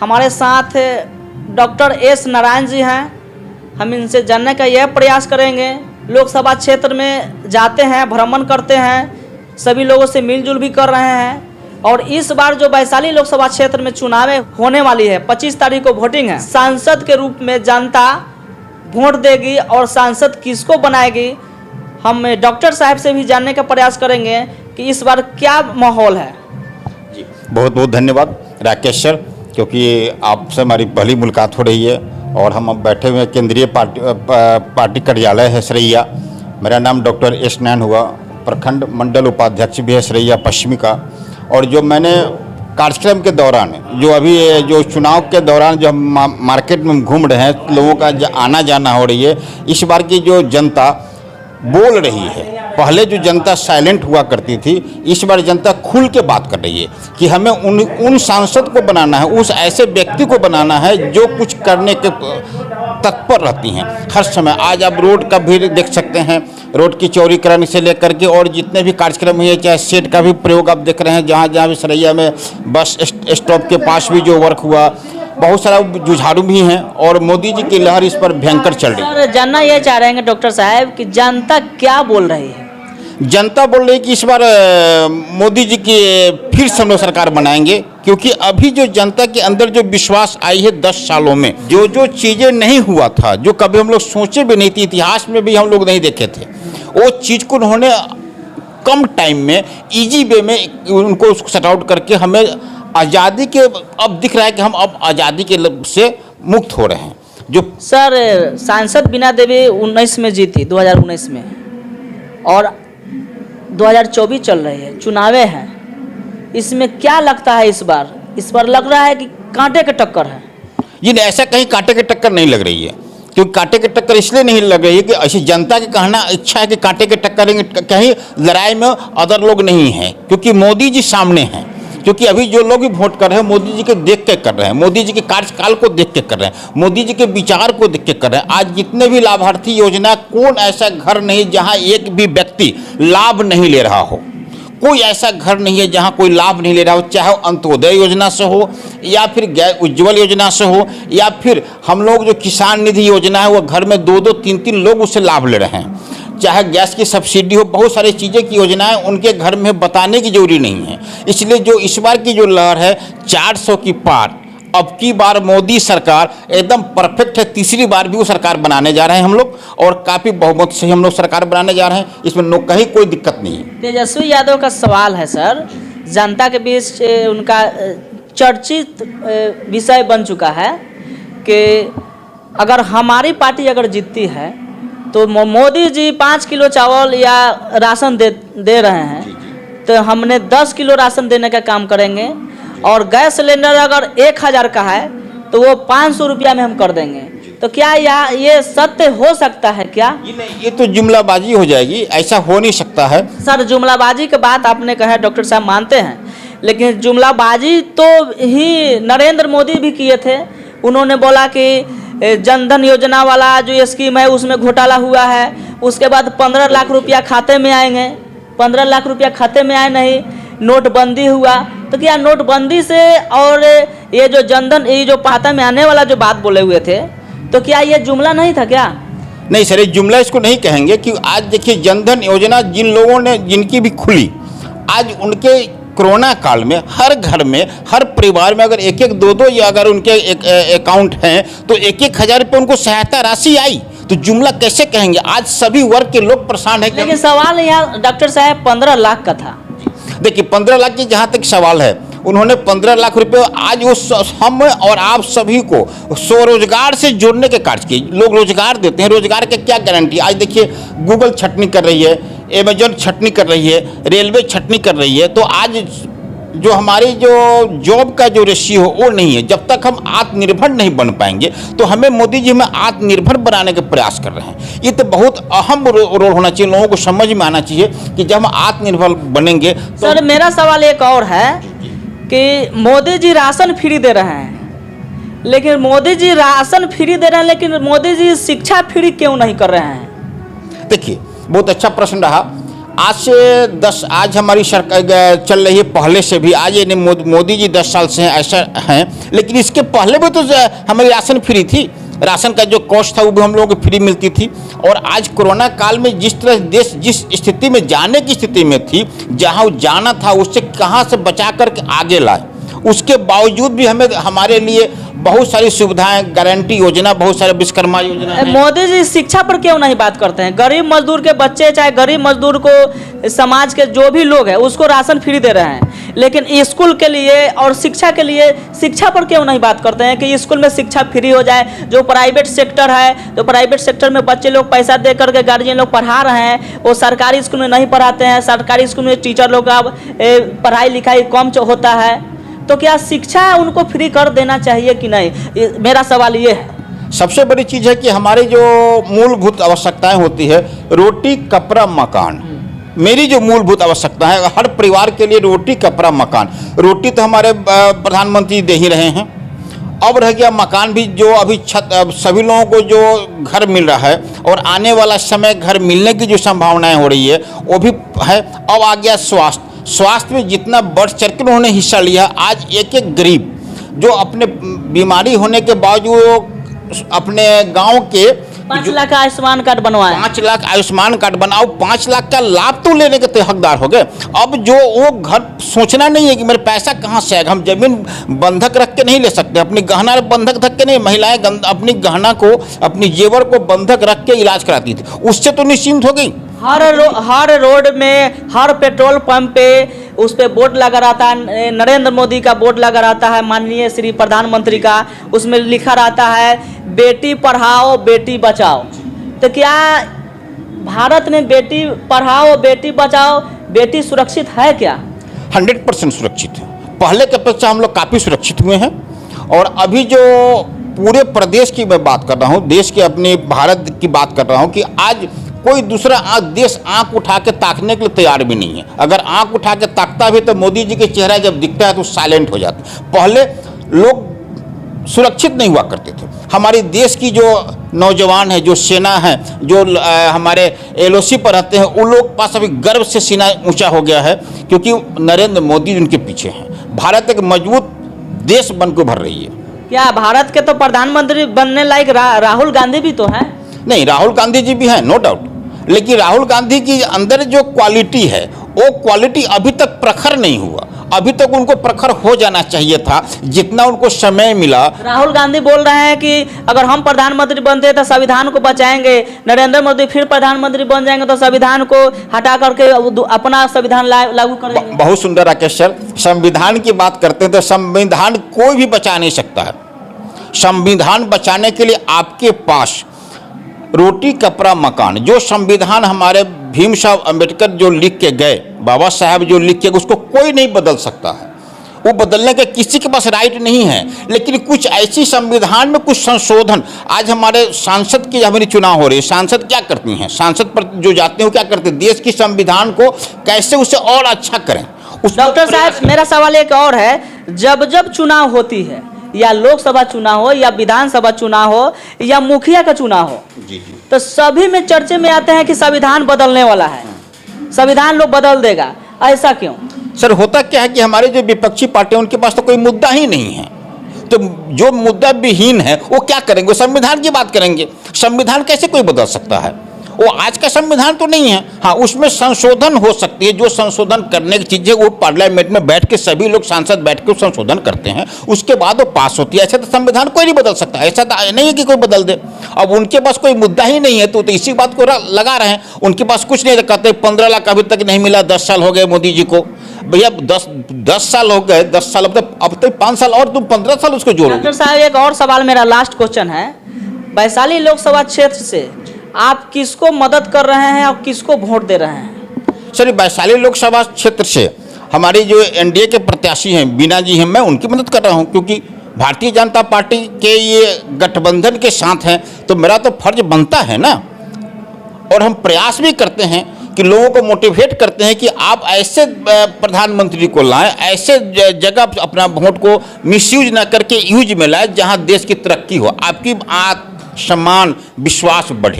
हमारे साथ doctor S Narayan ji हैं। हम इनसे जानने का यह प्रयास करेंगे। लोकसभा क्षेत्र में जाते हैं, भ्रमण करते हैं, सभी लोगों से मिलजुल भी कर रहे हैं। और इस बार जो वैशाली लोकसभा क्षेत्र में चुनावें होने वाली है, 25 तारीख को वोटिंग है। सांसद के रूप में जनता वोट देगी और सांसद किसको बनाएगी, हम डॉक्टर साहब से भी जानने का प्रयास करेंगे कि इस बार क्या माहौल है। जी बहुत बहुत धन्यवाद राकेश सर, क्योंकि आपसे हमारी पहली मुलाकात हो रही है और हम अब बैठे हुए केंद्रीय पार्टी कार्यालय है सरैया। मेरा नाम डॉक्टर एस नारायण हुआ, प्रखंड मंडल उपाध्यक्ष भी है सरैया पश्चिमी का। और जो मैंने कार्यक्रम के दौरान जो चुनाव के दौरान जो हम मार्केट में घूम रहे हैं, लोगों का आना जाना हो रही है, इस बार की जो जनता बोल रही है। पहले जो जनता साइलेंट हुआ करती थी, इस बार जनता खुल के बात कर रही है कि हमें उन सांसद को बनाना है, उस ऐसे व्यक्ति को बनाना है जो कुछ करने के तत्पर रहती हैं हर समय। आज आप रोड का भी देख सकते हैं, रोड की चौड़ीकरण से लेकर के और जितने भी कार्यक्रम हुए, चाहे सेट का भी प्रयोग आप देख रहे हैं, जहाँ जहाँ भी सरैया में बस स्टॉप के पास भी जो वर्क हुआ, बहुत सारा जुझारू भी हैं और मोदी जी की लहर इस पर भयंकर चल रही है। सर जानना ये चाह रहे हैं डॉक्टर साहब कि जनता क्या बोल रही है। जनता बोल रही है कि इस बार मोदी जी की फिर से हम लोग सरकार बनाएंगे, क्योंकि अभी जो जनता के अंदर जो विश्वास आई है 10 सालों में, जो चीज़ें नहीं हुआ था, जो कभी हम लोग सोचे भी नहीं थी, इतिहास में भी हम लोग नहीं देखे थे, वो चीज़ को उन्होंने कम टाइम में इजी वे में उनको सॉर्ट आउट करके हमें आज़ादी के अब दिख रहा है कि हम अब आज़ादी के से मुक्त हो रहे हैं। जो सर सांसद बीना देवी 19 में जीती, 2019 में, और 2024 चल रही है, चुनावें हैं, इसमें क्या लगता है इस बार लग रहा है कि कांटे के टक्कर है। ये ऐसा कहीं कांटे के टक्कर नहीं लग रही है, क्योंकि कांटे के टक्कर इसलिए नहीं लग रही है कि ऐसी जनता की कहना इच्छा है कि कांटे के टक्कर, कहीं लड़ाई में अदर लोग नहीं हैं, क्योंकि मोदी जी सामने हैं। क्योंकि अभी जो लोग भी वोट कर रहे हैं, मोदी जी के देख के कर रहे हैं, मोदी जी के कार्यकाल को देख के कर रहे हैं, मोदी जी के विचार को देख के कर रहे हैं। आज जितने भी लाभार्थी योजना, कौन ऐसा घर नहीं जहां एक भी व्यक्ति लाभ नहीं ले रहा हो। कोई ऐसा घर नहीं है जहां कोई लाभ नहीं ले रहा हो, चाहे अंत्योदय योजना से हो, या फिर गैस उज्ज्वल योजना से हो, या फिर हम लोग जो किसान निधि योजना है, वो घर में 2-2, 3-3 लोग उससे लाभ ले रहे हैं। चाहे गैस की सब्सिडी हो, बहुत सारी चीज़ें की योजनाएं उनके घर में बताने की जरूरी नहीं है। इसलिए जो इस बार की जो लहर है 400 की पार, अब की बार मोदी सरकार एकदम परफेक्ट है। तीसरी बार भी वो सरकार बनाने जा रहे हैं हम लोग, और काफ़ी बहुमत से हम लोग सरकार बनाने जा रहे हैं। इसमें कहीं कोई दिक्कत नहीं है। तेजस्वी यादव का सवाल है सर, जनता के बीच उनका चर्चित विषय बन चुका है कि अगर हमारी पार्टी अगर जीतती है तो मोदी जी 5 किलो चावल या राशन दे रहे हैं, तो हमने 10 किलो राशन देने का काम करेंगे। और गैस सिलेंडर अगर 1000 का है तो वो 500 रुपया में हम कर देंगे। तो क्या ये सत्य हो सकता है क्या? ये तो जुमलाबाजी हो जाएगी, ऐसा हो नहीं सकता है। सर जुमलाबाजी की बात आपने कहा, डॉक्टर साहब मानते हैं, लेकिन जुमलाबाजी तो ही नरेंद्र मोदी भी किए थे। उन्होंने बोला कि जनधन योजना वाला जो स्कीम है उसमें घोटाला हुआ है, उसके बाद 15 लाख रुपया खाते में आएंगे। 15 लाख रुपया खाते में आए नहीं, नोटबंदी हुआ। तो क्या नोटबंदी से और ये जो जनधन, ये जो खाता में आने वाला जो बात बोले हुए थे, तो क्या ये जुमला नहीं था क्या? नहीं सर, ये जुमला इसको नहीं कहेंगे। कि आज देखिए जनधन योजना जिन लोगों ने, जिनकी भी खुली, आज उनके कोरोना काल में हर घर में, हर परिवार में अगर 1-1, 2-2 या अगर उनके अकाउंट हैं तो 1-1 हज़ार रुपये उनको सहायता राशि आई। तो जुमला कैसे कहेंगे? आज सभी वर्ग के लोग परेशान हैं। लेकिन सवाल यहाँ डॉक्टर साहब 15 लाख का था। देखिए 15 लाख की जहाँ तक सवाल है, उन्होंने 15 लाख रुपए आज वो हम और आप सभी को स्वरोजगार से जोड़ने के कार्य किए। लोग रोजगार देते हैं, रोजगार के क्या गारंटी? आज देखिए गूगल छटनी कर रही है, अमेजन छटनी कर रही है, रेलवे छटनी कर रही है। तो आज जो हमारी जो जॉब का जो रेशियो हो वो नहीं है। जब तक हम आत्मनिर्भर नहीं बन पाएंगे तो हमें मोदी जी हमें आत्मनिर्भर बनाने के प्रयास कर रहे हैं। ये तो बहुत अहम रोल होना चाहिए, लोगों को समझ में आना चाहिए कि जब हम आत्मनिर्भर बनेंगे तो। सर मेरा सवाल एक और है कि मोदी जी राशन फ्री दे रहे हैं, लेकिन मोदी जी राशन फ्री दे रहे हैं, लेकिन मोदी जी शिक्षा फ्री क्यों नहीं कर रहे हैं? देखिए बहुत अच्छा प्रश्न रहा। आज हमारी सरकार चल रही है, पहले से भी। आज ये मोदी जी 10 साल से हैं, ऐसा हैं, लेकिन इसके पहले भी तो हमारी राशन फ्री थी। राशन का जो कॉस्ट था वो भी हम लोगों को फ्री मिलती थी। और आज कोरोना काल में जिस तरह देश जिस स्थिति में जाने की स्थिति में थी, जहां जाना था उससे कहां से बचा करके आगे लाए, उसके बावजूद भी हमें हमारे लिए बहुत सारी सुविधाएं, गारंटी योजना, बहुत सारे विश्वकर्मा योजना है। मोदी जी शिक्षा पर क्यों नहीं बात करते हैं? गरीब मजदूर के बच्चे, चाहे गरीब मजदूर को समाज के जो भी लोग हैं उसको राशन फ्री दे रहे हैं, लेकिन स्कूल के लिए और शिक्षा के लिए शिक्षा पर क्यों नहीं बात करते हैं कि स्कूल में शिक्षा फ्री हो जाए? जो प्राइवेट सेक्टर है, जो प्राइवेट सेक्टर में बच्चे लोग पैसा दे करके गार्जियन लोग पढ़ा रहे हैं, वो सरकारी स्कूल में नहीं पढ़ाते हैं। सरकारी स्कूल में टीचर लोग का पढ़ाई लिखाई कम होता है, तो क्या शिक्षा उनको फ्री कर देना चाहिए कि नहीं? मेरा सवाल ये है। सबसे बड़ी चीज़ है कि हमारी जो मूलभूत आवश्यकताएं होती है, रोटी कपड़ा मकान, मेरी जो मूलभूत आवश्यकता है हर परिवार के लिए रोटी कपड़ा मकान। रोटी तो हमारे प्रधानमंत्री दे ही रहे हैं, अब रह गया मकान भी, जो अभी सभी लोगों को जो घर मिल रहा है और आने वाला समय घर मिलने की जो संभावनाएं हो रही है वो भी है। अब आ गया स्वास्थ्य में जितना बढ़ चढ़ के उन्होंने हिस्सा लिया। आज एक एक गरीब जो अपने बीमारी होने के बावजूद अपने गांव के 5 लाख का आयुष्मान कार्ड बनवाए, 5 लाख आयुष्मान कार्ड बनाओ, 5 लाख का लाभ तो लेने के हकदार हो गए। अब जो वो घर सोचना नहीं है कि मेरे पैसा कहाँ से आएगा, हम जमीन बंधक रख के नहीं ले सकते, अपनी गहना बंधक रख के नहीं। महिलाएं अपनी गहना को, अपनी जेवर को बंधक रख के इलाज कराती थी, उससे तो निश्चिंत हो गई। हर रोड में, हर पेट्रोल पंप पे उस पे बोर्ड लगा रहता है, नरेंद्र मोदी का बोर्ड लगा रहता है, माननीय श्री प्रधानमंत्री का, उसमें लिखा रहता है बेटी पढ़ाओ बेटी बचाओ। तो क्या भारत में बेटी पढ़ाओ बेटी बचाओ, बेटी सुरक्षित है क्या? 100% सुरक्षित है। पहले के अपेक्षा हम लोग काफ़ी सुरक्षित हुए हैं। और अभी जो पूरे प्रदेश की मैं बात कर रहा हूँ, देश के अपने भारत की बात कर रहा हूँ, कि आज कोई दूसरा देश आंख उठा के ताकने के लिए तैयार भी नहीं है। अगर आंख उठा के ताकता भी तो मोदी जी के चेहरा जब दिखता है तो साइलेंट हो जाते। पहले लोग सुरक्षित नहीं हुआ करते थे। हमारे देश की जो नौजवान है, जो सेना है, जो हमारे LOC पर रहते हैं, उन लोग पास अभी गर्व से सीना ऊंचा हो गया है, क्योंकि नरेंद्र मोदी उनके पीछे हैं। भारत एक मजबूत देश बनकर भर रही है। क्या भारत के तो प्रधानमंत्री बनने लायक राहुल गांधी भी तो हैं? नहीं, राहुल गांधी जी भी हैं, नो डाउट, लेकिन राहुल गांधी की अंदर जो क्वालिटी है वो क्वालिटी अभी तक प्रखर नहीं हुआ। अभी तक उनको प्रखर हो जाना चाहिए था, जितना उनको समय मिला। राहुल गांधी बोल रहे हैं कि अगर हम प्रधानमंत्री बनते तो संविधान को बचाएंगे, नरेंद्र मोदी फिर प्रधानमंत्री बन जाएंगे तो संविधान को हटा करके अपना संविधान लागू करेंगे। बहुत सुंदर राकेश सर, संविधान की बात करते हैं तो संविधान कोई भी बचा नहीं सकता है। संविधान बचाने के लिए आपके पास रोटी कपड़ा मकान, जो संविधान हमारे भीम साहब अम्बेडकर जो लिख के गए, बाबा साहब जो लिख के, उसको कोई नहीं बदल सकता है। वो बदलने के किसी के पास राइट नहीं है। लेकिन कुछ ऐसी संविधान में कुछ संशोधन, आज हमारे सांसद की हमारी चुनाव हो रही है, सांसद क्या करती हैं, सांसद पर जो जाते हैं वो क्या करते हैं, देश की संविधान को कैसे उसे और अच्छा करें। डॉक्टर साहब, मेरा सवाल एक और है, जब जब चुनाव होती है, या लोकसभा चुनाव हो, या विधानसभा चुनाव हो, या मुखिया का चुनाव हो, जी, तो सभी में चर्चे में आते हैं कि संविधान बदलने वाला है, संविधान लोग बदल देगा। ऐसा क्यों? सर, होता क्या है कि हमारे जो विपक्षी पार्टी उनके पास तो कोई मुद्दा ही नहीं है, तो जो मुद्दा विहीन है वो क्या करेंगे, वो संविधान की बात करेंगे। संविधान कैसे कोई बदल सकता है? वो आज का संविधान तो नहीं है। हाँ, उसमें संशोधन हो सकती है, जो संशोधन करने की चीज़ें वो पार्लियामेंट में बैठ के सभी लोग सांसद बैठ के संशोधन करते हैं, उसके बाद वो पास होती है। ऐसा तो संविधान कोई नहीं बदल सकता, ऐसा तो नहीं है कि कोई बदल दे। अब उनके पास कोई मुद्दा ही नहीं है तो इसी बात को लगा रहे हैं। उनके पास कुछ नहीं, कहते 15 लाख अभी तक नहीं मिला, 10 साल हो गए मोदी जी को। भैया 10 साल हो गए, 10 साल अब तक 5 साल और तुम 15 साल उसको जोड़ो। डॉक्टर साहब, एक और सवाल, मेरा लास्ट क्वेश्चन है, वैशाली लोकसभा क्षेत्र से आप किसको मदद कर रहे हैं और किसको वोट दे रहे हैं? सर, वैशाली लोकसभा क्षेत्र से हमारी जो NDA के प्रत्याशी हैं, बीना जी हैं, मैं उनकी मदद कर रहा हूं, क्योंकि भारतीय जनता पार्टी के ये गठबंधन के साथ हैं, तो मेरा तो फर्ज बनता है ना। और हम प्रयास भी करते हैं कि लोगों को मोटिवेट करते हैं कि आप ऐसे प्रधानमंत्री को लाएं, ऐसे जगह अपना वोट को मिसयूज ना करके यूज में लाएं जहां देश की तरक्की हो, आपकी आत्मसम्मान विश्वास बढ़े।